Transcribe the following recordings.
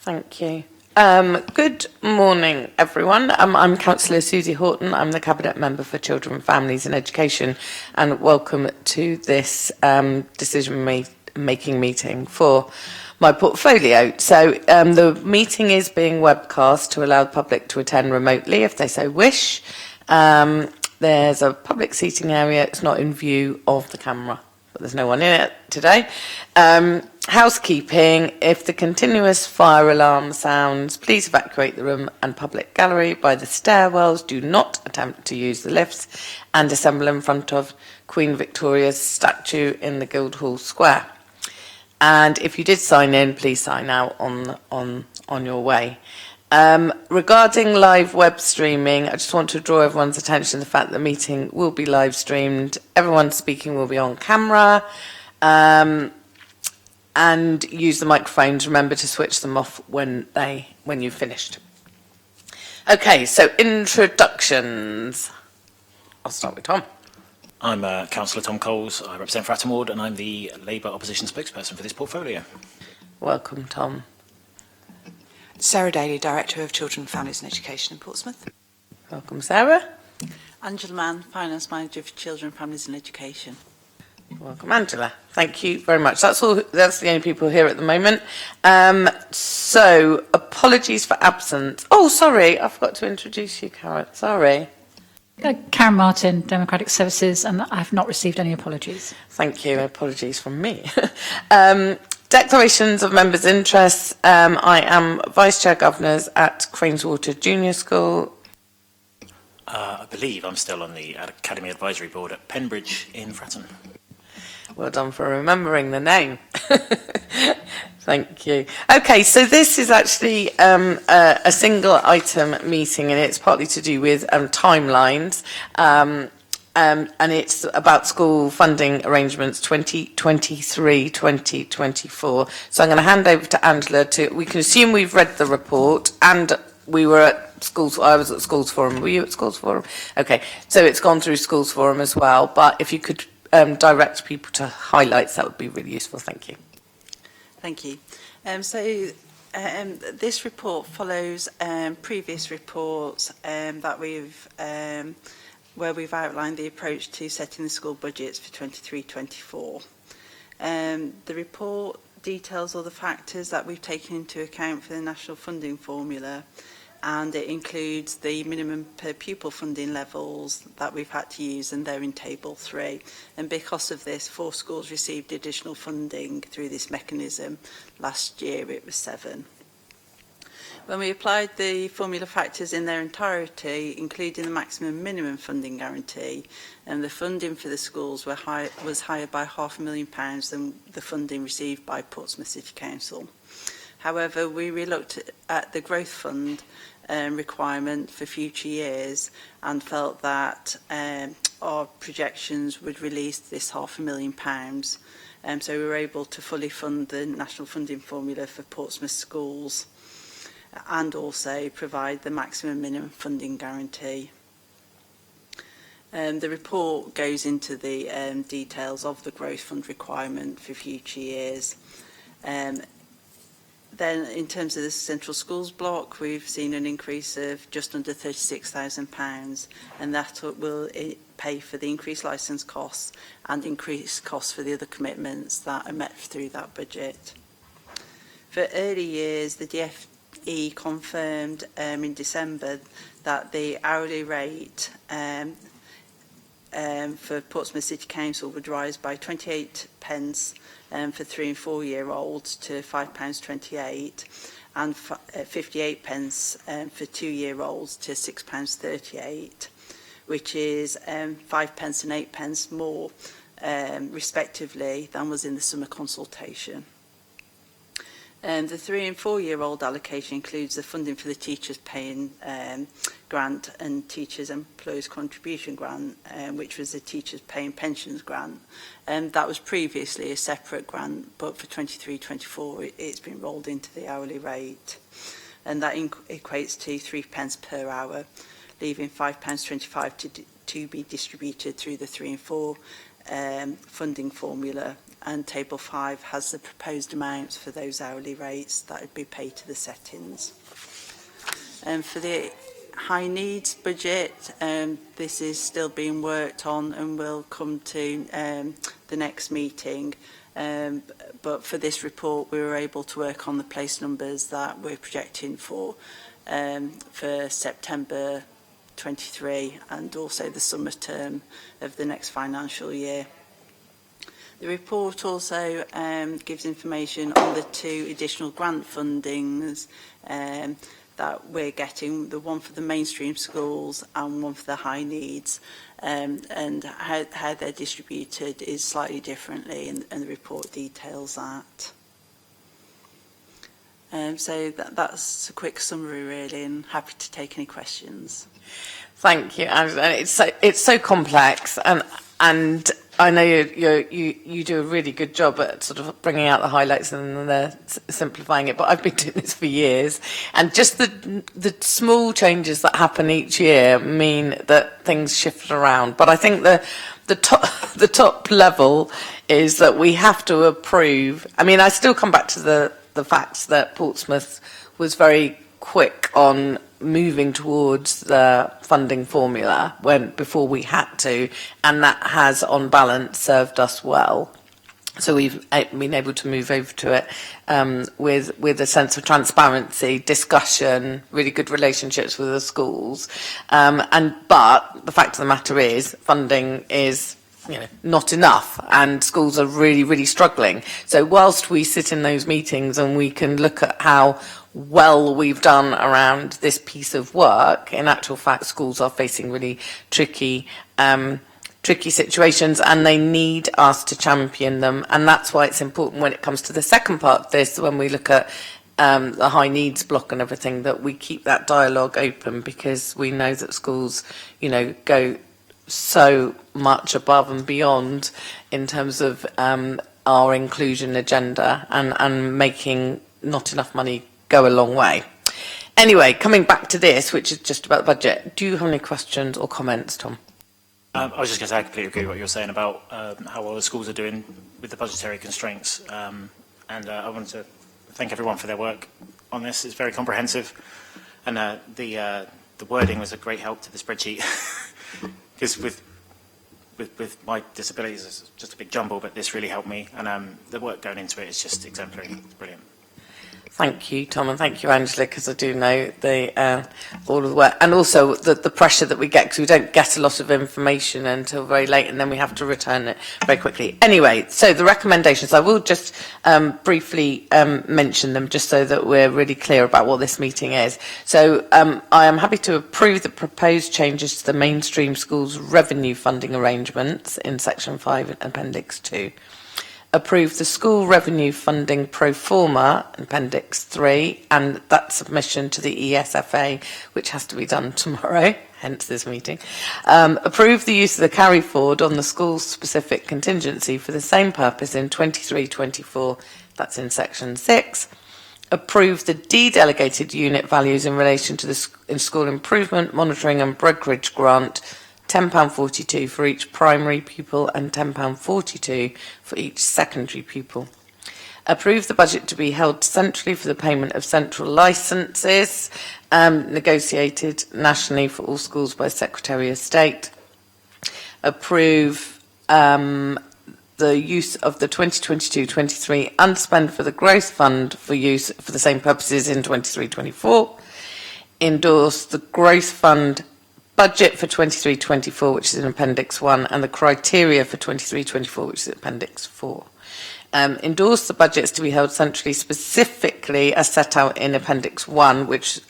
Thank you. Good morning, everyone. I'm Councillor Susie Horton. I'm the Cabinet Member for Children, Families and Education, and welcome to this decision-making meeting for my portfolio. So the meeting is being webcast to allow the public to attend remotely if they so wish. There's a public seating area. It's not in view of the camera, but there's no one in it today. Housekeeping: if the continuous fire alarm sounds, please evacuate the room and public gallery by the stairwells. Do not attempt to use the lifts, and assemble in front of Queen Victoria's statue in the Guildhall Square. And if you did sign in, please sign out on your way. Regarding live web streaming, I just want to draw everyone's attention to the fact that the meeting will be live streamed. Everyone speaking will be on camera. And use the microphones. Remember to switch them off when you've finished. Okay, so introductions. I'll start with Tom. I'm Councillor Tom Coles. I represent Fratton Ward, and I'm the Labour opposition spokesperson for this portfolio. Welcome, Tom. Sarah Daly, Director of Children, Families and Education in Portsmouth. Welcome, Sarah. Angela Mann, Finance Manager for Children, Families and Education. Welcome, Angela. Thank you very much. That's all. That's the only people here at the moment. So, apologies for absence. Oh, sorry, I forgot to introduce you, Karen. Sorry. Karen Martin, Democratic Services, and I've not received any apologies. Thank you. Apologies from me. Declarations of members' interests. I am Vice Chair Governors at Craneswater Junior School. I believe I'm still on the Academy Advisory Board at Pembridge in Fratton. Well done for remembering the name. Thank you. Okay, so this is actually a single item meeting, and it's partly to do with timelines, and it's about school funding arrangements 2023-2024. So I'm going to hand over to Angela we can assume we've read the report, and we were at schools. I was at Schools Forum. Were you at Schools Forum? Okay, so it's gone through Schools Forum as well, but if you could direct people to highlights, that would be really useful. Thank you. Thank you. This report follows previous reports that where we've outlined the approach to setting the school budgets for 23-24. The report details all the factors that we've taken into account for the national funding formula, and it includes the minimum per pupil funding levels that we've had to use, and they're in Table 3. And because of this, 4 schools received additional funding through this mechanism. Last year it was 7. When we applied the formula factors in their entirety, including the maximum minimum funding guarantee, and the funding for the schools was higher by £500,000 than the funding received by Portsmouth City Council. However, we relooked at the growth fund requirement for future years and felt that our projections would release this £500,000. So we were able to fully fund the national funding formula for Portsmouth schools and also provide the maximum minimum funding guarantee. The report goes into the details of the growth fund requirement for future years. Then, in terms of the central schools block, we've seen an increase of just under £36,000, and that will pay for the increased licence costs and increased costs for the other commitments that are met through that budget. For early years, the DfE confirmed in December that the hourly rate for Portsmouth City Council would rise by 28 pence for 3 and 4 year olds to £5.28, and 58 pence for 2 year olds to £6.38, which is 5 pence and 8 pence more respectively than was in the summer consultation. The 3 and 4 year old allocation includes the funding for the teachers paying grant and teachers employees contribution grant, which was the teachers paying pensions grant. That was previously a separate grant, but for 23-24 it's been rolled into the hourly rate, and that equates to 3 pence per hour, leaving £5.25 to be distributed through the 3 and 4 funding formula and Table 5 has the proposed amounts for those hourly rates that would be paid to the settings. And for the high needs budget, this is still being worked on and will come to the next meeting. But for this report, we were able to work on the place numbers that we're projecting for September 23 and also the summer term of the next financial year. The report also gives information on the 2 additional grant fundings that we're getting, the one for the mainstream schools and one for the high needs, and how they're distributed is slightly differently, and the report details that. So that's a quick summary really, and happy to take any questions. Thank you, Angela. It's so complex, and I know you do a really good job at sort of bringing out the highlights and simplifying it. But I've been doing this for years, and just the small changes that happen each year mean that things shift around. But I think the top level is that we have to approve. I mean, I still come back to the facts that Portsmouth was very quick on moving towards the funding formula before we had to, and that has on balance served us well. So we've been able to move over to it with a sense of transparency, discussion, really good relationships with the schools, but the fact of the matter is funding is not enough, and schools are really, really struggling. So whilst we sit in those meetings and we can look at how well we've done around this piece of work, in actual fact schools are facing really tricky situations, and they need us to champion them. And that's why it's important when it comes to the second part of this, when we look at the high needs block and everything, that we keep that dialogue open, because we know that schools go so much above and beyond in terms of our inclusion agenda, and making not enough money go a long way. Anyway, coming back to this, which is just about the budget, do you have any questions or comments, Tom? I was just going to say I completely agree with what you're saying about how well the schools are doing with the budgetary constraints, and I wanted to thank everyone for their work on this. It's very comprehensive, and the wording was a great help to the spreadsheet, because with my disabilities it's just a big jumble, but this really helped me, and the work going into it is just exemplary. It's brilliant. Thank you, Tom, and thank you, Angela, because I do know all of the work, and also the pressure that we get, because we don't get a lot of information until very late, and then we have to return it very quickly. Anyway, so the recommendations, I will just briefly mention them, just so that we're really clear about what this meeting is. So I am happy to approve the proposed changes to the mainstream schools revenue funding arrangements in Section 5, Appendix 2. Approve the school revenue funding pro forma, Appendix 3, and that submission to the ESFA, which has to be done tomorrow, hence this meeting. Approve the use of the carry forward on the school-specific contingency for the same purpose in 23-24, that's in Section 6. Approve the de-delegated unit values in relation to the in-school improvement, monitoring and brokerage grant, £10.42 for each primary pupil and £10.42 for each secondary pupil. Approve the budget to be held centrally for the payment of central licences, negotiated nationally for all schools by Secretary of State. Approve the use of the 2022-23 unspent for the growth fund for use for the same purposes in 23-24. Endorse the growth fund budget for 23-24, which is in Appendix 1, and the criteria for 23-24, which is Appendix 4. Endorse the budgets to be held centrally, specifically as set out in Appendix 1, which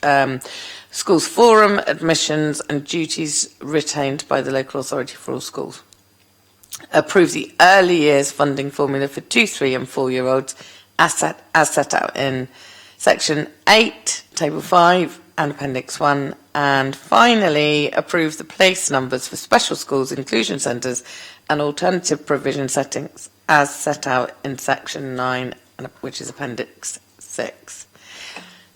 schools forum, admissions and duties retained by the local authority for all schools. Approve the early years funding formula for 2, 3 and 4-year-olds as set out in Section 8, Table 5 and Appendix 1. And finally, approve the place numbers for special schools, inclusion centres and alternative provision settings as set out in Section 9, which is Appendix 6.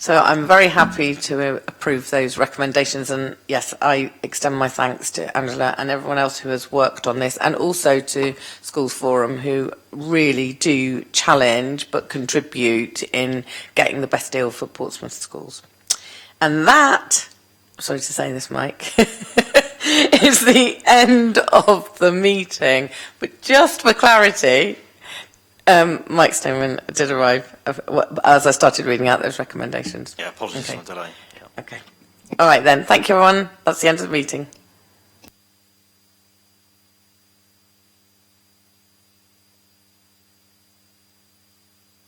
So I'm very happy to approve those recommendations, and yes, I extend my thanks to Angela and everyone else who has worked on this, and also to Schools Forum, who really do challenge but contribute in getting the best deal for Portsmouth schools. And that, sorry to say this, Mike, is the end of the meeting. But just for clarity, Mike Stoneman did arrive as I started reading out those recommendations. Yeah, apologies for the delay. Yeah. Okay. All right then. Thank you, everyone. That's the end of the meeting.